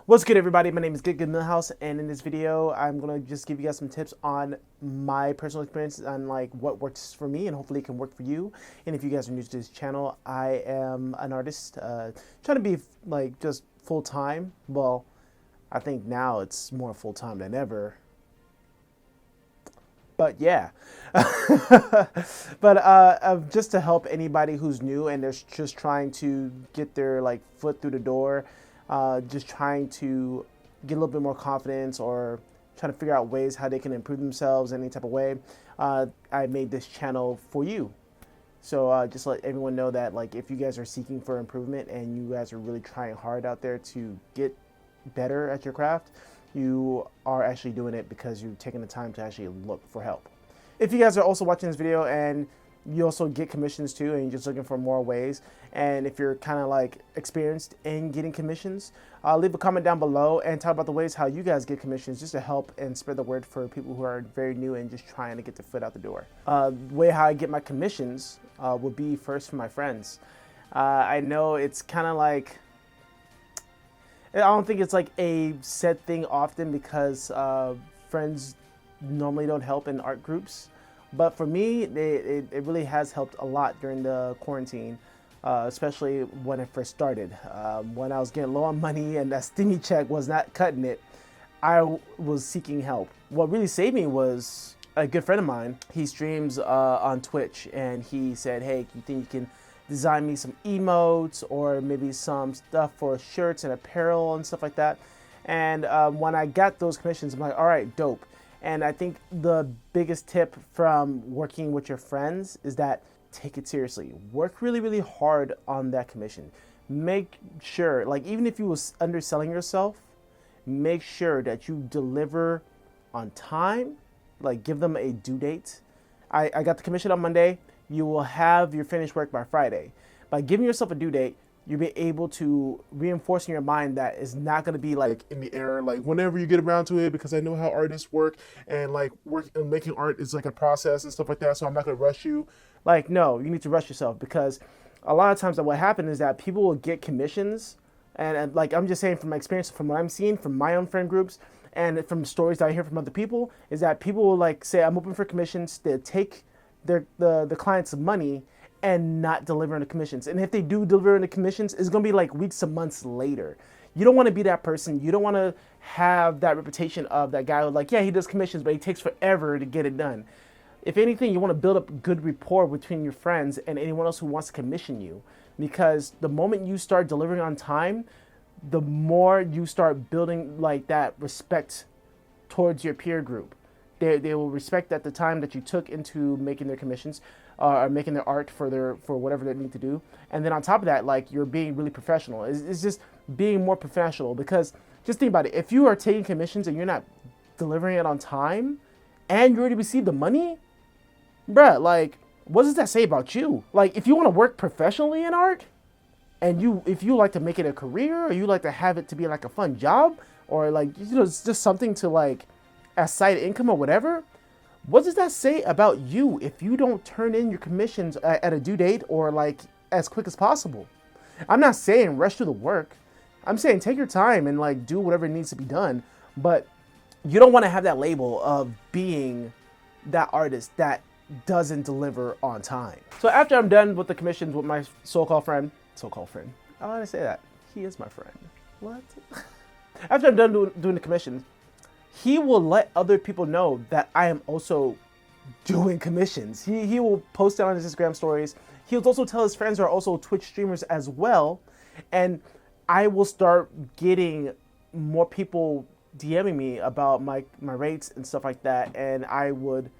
What's good, everybody? My name is Good Millhouse, and in this video, I'm gonna just give you guys some tips on my personal experience on like what works for me, and hopefully it can work for you. And if you guys are new to this channel, I am an artist trying to be like just full time. Well, I think now it's more full time than ever. But yeah, but just to help anybody who's new and they're just trying to get their like foot through the door, just trying to get a little bit more confidence or trying to figure out ways how they can improve themselves in any type of way. I made this channel for you. So just let everyone know that like if you guys are seeking for improvement and you guys are really trying hard out there to get better at your craft, you are actually doing it because you've taken the time to actually look for help. If you guys are also watching this video and you also get commissions too and you're just looking for more ways, and if you're kind of like experienced in getting commissions, leave a comment down below and talk about the ways how you guys get commissions just to help and spread the word for people who are very new and just trying to get their foot out the door. The way how I get my commissions would be first from my friends. I know it's kind of like, I don't think it's like a set thing often because friends normally don't help in art groups. But for me, it really has helped a lot during the quarantine, especially when I first started. When I was getting low on money and that stimmy check was not cutting it, I was seeking help. What really saved me was a good friend of mine. He streams on Twitch, and he said, hey, you think you can design me some emotes or maybe some stuff for shirts and apparel and stuff like that? And when I got those commissions, I'm like, all right, dope. And I think the biggest tip from working with your friends is that take it seriously. Work really, really hard on that commission. Make sure, like even if you was underselling yourself, make sure that you deliver on time. Like give them a due date. I got the commission on Monday. You will have your finished work by Friday. By giving yourself a due date, you'll be able to reinforce in your mind that it's not going to be like in the air, like whenever you get around to it, because I know how artists work and like work and making art is like a process and stuff like that. So I'm not going to rush you. Like, no, you need to rush yourself because a lot of times what happens is that people will get commissions. And like, I'm just saying from my experience, from what I'm seeing from my own friend groups and from stories that I hear from other people, is that people will like say, I'm open for commissions. They take the client's money and not delivering the commissions. And if they do deliver the commissions, it's gonna be like weeks and months later. You don't wanna be that person. You don't wanna have that reputation of that guy who like, yeah, he does commissions, but he takes forever to get it done. If anything, you wanna build up good rapport between your friends and anyone else who wants to commission you. Because the moment you start delivering on time, the more you start building like that respect towards your peer group. They will respect that the time that you took into making their commissions or making their art for whatever they need to do. And then on top of that, like you're being really professional. It's just being more professional because just think about it. If you are taking commissions and you're not delivering it on time and you already received the money, bruh, like what does that say about you? Like if you want to work professionally in art and if you like to make it a career or you like to have it to be like a fun job or like, you know, it's just something to like as side income or whatever, what does that say about you if you don't turn in your commissions at a due date or like as quick as possible? I'm not saying rush through the work. I'm saying take your time and like do whatever needs to be done, but you don't want to have that label of being that artist that doesn't deliver on time. So after I'm done with the commissions with my so-called friend, I want to say that he is my friend. What? After I'm done doing the commissions, he will let other people know that I am also doing commissions. He will post it on his Instagram stories. He'll also tell his friends who are also Twitch streamers as well. And I will start getting more people DMing me about my rates and stuff like that. And I would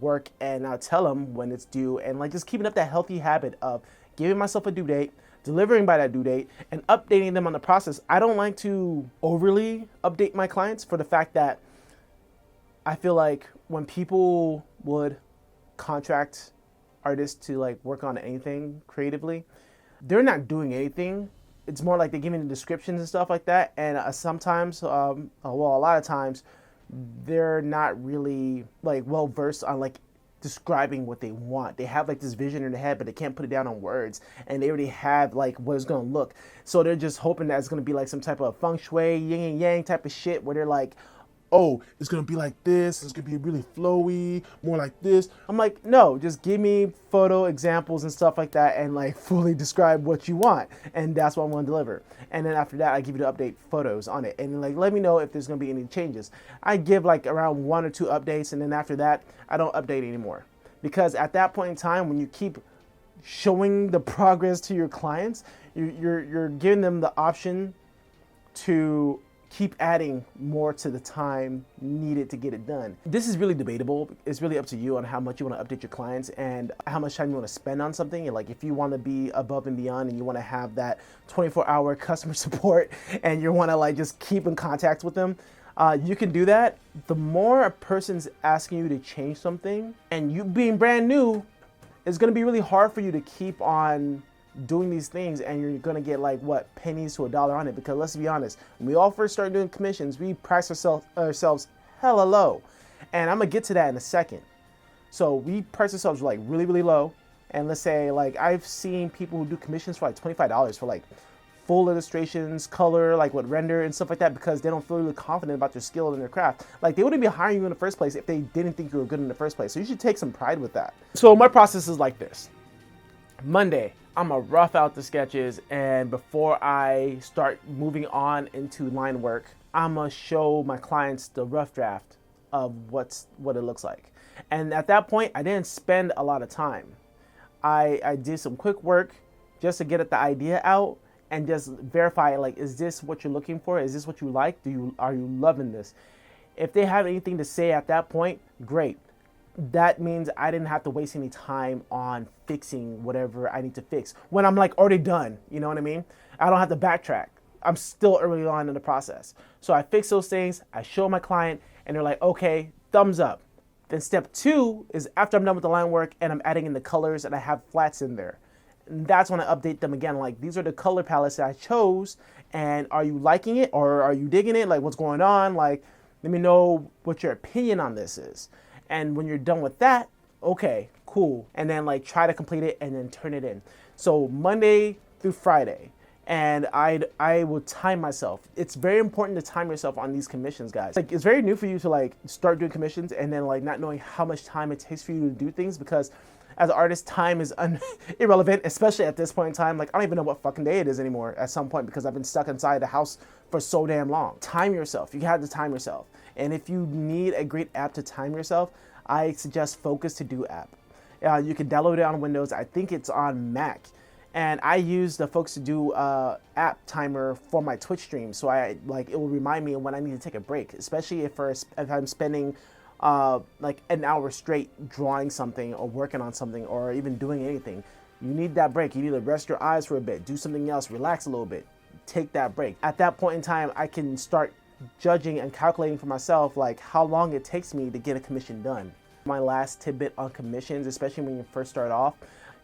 work and I'll tell them when it's due and like just keeping up that healthy habit of giving myself a due date, delivering by that due date, and updating them on the process. I don't like to overly update my clients for the fact that I feel like when people would contract artists to like work on anything creatively, they're not doing anything. It's more like they're giving the descriptions and stuff like that. And sometimes, well, a lot of times, they're not really like well versed on like describing what they want. They have like this vision in their head, but they can't put it down on words. And they already have like what it's gonna look. So they're just hoping that it's gonna be like some type of feng shui, yin and yang type of shit where they're like, oh, it's gonna be like this, it's gonna be really flowy, more like this. I'm like, no, just give me photo examples and stuff like that and like fully describe what you want. And that's what I'm gonna deliver. And then after that, I give you the update photos on it. And like, let me know if there's gonna be any changes. I give like around 1 or 2 updates, and then after that, I don't update anymore. Because at that point in time, when you keep showing the progress to your clients, you're giving them the option to keep adding more to the time needed to get it done. This is really debatable. It's really up to you on how much you want to update your clients and how much time you want to spend on something. And like if you want to be above and beyond and you want to have that 24-hour customer support and you want to like just keep in contact with them, you can do that. The more a person's asking you to change something and you being brand new, it's going to be really hard for you to keep on doing these things, and you're gonna get like what, pennies to $1 on it. Because let's be honest, when we all first started doing commissions, we priced ourselves hella low, and I'm gonna get to that in a second. So we price ourselves like really, really low, and let's say like I've seen people who do commissions for like $25 for like full illustrations, color, like with render and stuff like that, because they don't feel really confident about their skill and their craft. Like they wouldn't be hiring you in the first place if they didn't think you were good in the first place. So you should take some pride with that. So my process is like this. Monday, I'm gonna rough out the sketches, and before I start moving on into line work, I'm gonna show my clients the rough draft of what it looks like. And at that point, I didn't spend a lot of time. I did some quick work just to get the idea out and just verify, like, is this what you're looking for? Is this what you like? Are you loving this? If they have anything to say at that point, great. That means I didn't have to waste any time on fixing whatever I need to fix when I'm like already done. You know what I mean? I don't have to backtrack. I'm still early on in the process. So I fix those things, I show my client, and they're like, okay, thumbs up. Then step 2 is after I'm done with the line work and I'm adding in the colors and I have flats in there. And that's when I update them again. Like, these are the color palettes that I chose, and are you liking it or are you digging it? Like, what's going on? Like, let me know what your opinion on this is. And when you're done with that, okay, cool. And then like try to complete it and then turn it in. So Monday through Friday. And I will time myself. It's very important to time yourself on these commissions, guys. Like, it's very new for you to like start doing commissions and then like not knowing how much time it takes for you to do things, because as an artist, time is irrelevant, especially at this point in time. Like, I don't even know what fucking day it is anymore at some point because I've been stuck inside the house for so damn long. Time yourself. You have to time yourself. And if you need a great app to time yourself, I suggest Focus To Do app. You can download it on Windows. I think it's on Mac. And I use the Focus To Do app timer for my Twitch stream. So it will remind me when I need to take a break, especially if I'm spending like an hour straight drawing something or working on something or even doing anything. You need that break. You need to rest your eyes for a bit, do something else, relax a little bit, take that break. At that point in time, I can start judging and calculating for myself like how long it takes me to get a commission done. My last tidbit on commissions, especially when you first start off,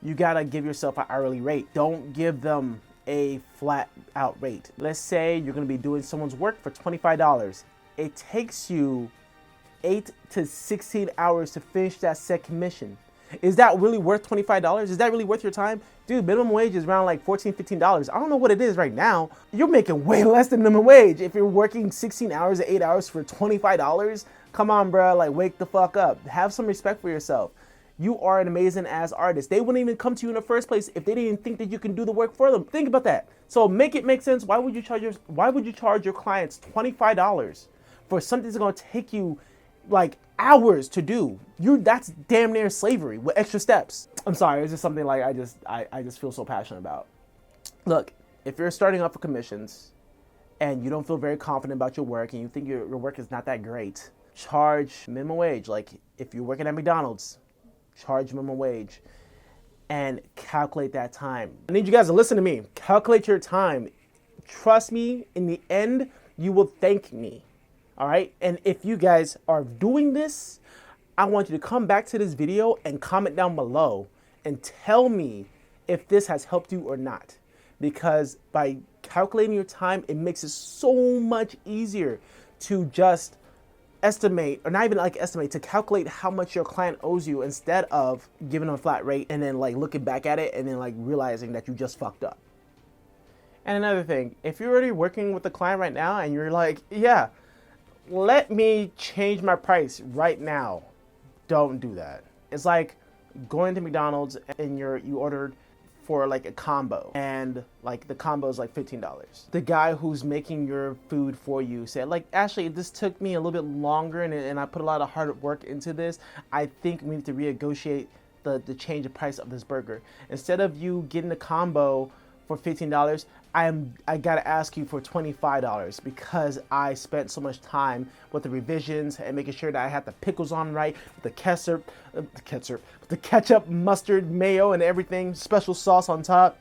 you gotta give yourself an hourly rate. Don't give them a flat out rate. Let's say you're gonna be doing someone's work for $25. It takes you 8 to 16 hours to finish that set commission. Is that really worth $25? Is that really worth your time? Dude, minimum wage is around like $14, $15. I don't know what it is right now. You're making way less than minimum wage. If you're working 16 hours or 8 hours for $25, come on, bro, like wake the fuck up. Have some respect for yourself. You are an amazing ass artist. They wouldn't even come to you in the first place if they didn't think that you can do the work for them. Think about that. So make it make sense. Why would you charge your clients $25 for something that's gonna take you like hours to do? That's damn near slavery with extra steps. I'm sorry, it's just something like I just feel so passionate about. Look, if you're starting off with commissions and you don't feel very confident about your work and you think your work is not that great, charge minimum wage. Like if you're working at McDonald's, charge minimum wage and calculate that time. I need you guys to listen to me. Calculate your time. Trust me, in the end, you will thank me. All right. And if you guys are doing this, I want you to come back to this video and comment down below and tell me if this has helped you or not. Because by calculating your time, it makes it so much easier to just estimate, or not even like estimate, to calculate how much your client owes you instead of giving them a flat rate and then like looking back at it and then like realizing that you just fucked up. And another thing, if you're already working with a client right now and you're like, yeah, let me change my price right now, don't do that. It's like going to McDonald's and you ordered for like a combo and like the combo is like $15. The guy who's making your food for you said like, Ashley, this took me a little bit longer and I put a lot of hard work into this. I think we need to renegotiate the change of price of this burger. Instead of you getting the combo for $15, I gotta ask you for $25 because I spent so much time with the revisions and making sure that I had the pickles on right, the ketchup, mustard, mayo, and everything, special sauce on top.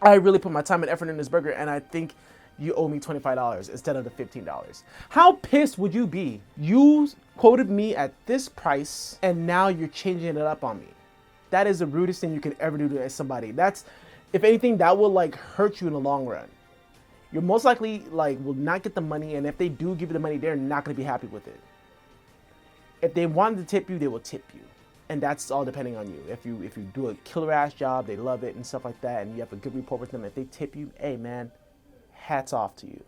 I really put my time and effort in this burger, and I think you owe me $25 instead of the $15. How pissed would you be? You quoted me at this price, and now you're changing it up on me. That is the rudest thing you can ever do to somebody. That's, if anything, that will like hurt you in the long run. You're most likely like will not get the money, and if they do give you the money, they're not going to be happy with it. If they wanted to tip you, they will tip you, and that's all depending on you. If you do a killer ass job, they love it and stuff like that, and you have a good rapport with them. If they tip you, hey man, hats off to you.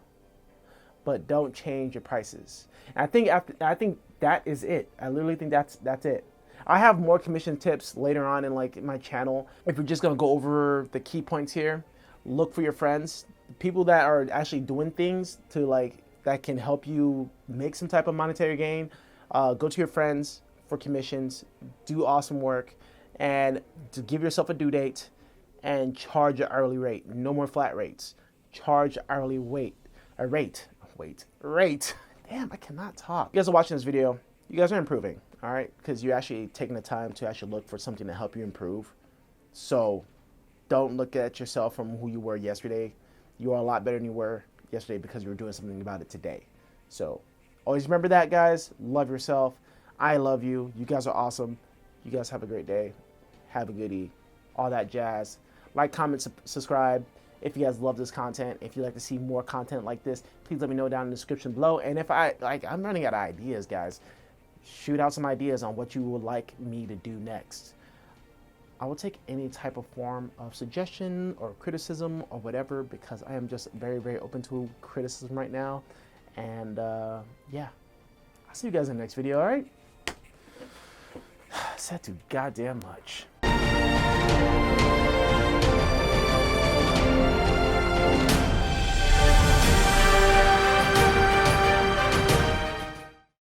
But don't change your prices. And I think that is it. I literally think that's it. I have more commission tips later on in like my channel. If you're just gonna go over the key points here, look for your friends, people that are actually doing things to like that can help you make some type of monetary gain. Go to your friends for commissions, do awesome work, and to give yourself a due date and charge an hourly rate. No more flat rates. Charge hourly rate. Damn, I cannot talk. You guys are watching this video. You guys are improving. All right, because you're actually taking the time to actually look for something to help you improve. So don't look at yourself from who you were yesterday. You are a lot better than you were yesterday because you were doing something about it today. So always remember that, guys. Love yourself. I love you. You guys are awesome. You guys have a great day. Have a goodie. All that jazz. Like, comment, subscribe. If you guys love this content, if you'd like to see more content like this, please let me know down in the description below. And if I'm running out of ideas, guys. Shoot out some ideas on what you would like me to do next. I will take any type of form of suggestion or criticism or whatever because I am just very, very open to criticism right now. And yeah, I'll see you guys in the next video, all right? Said too goddamn much.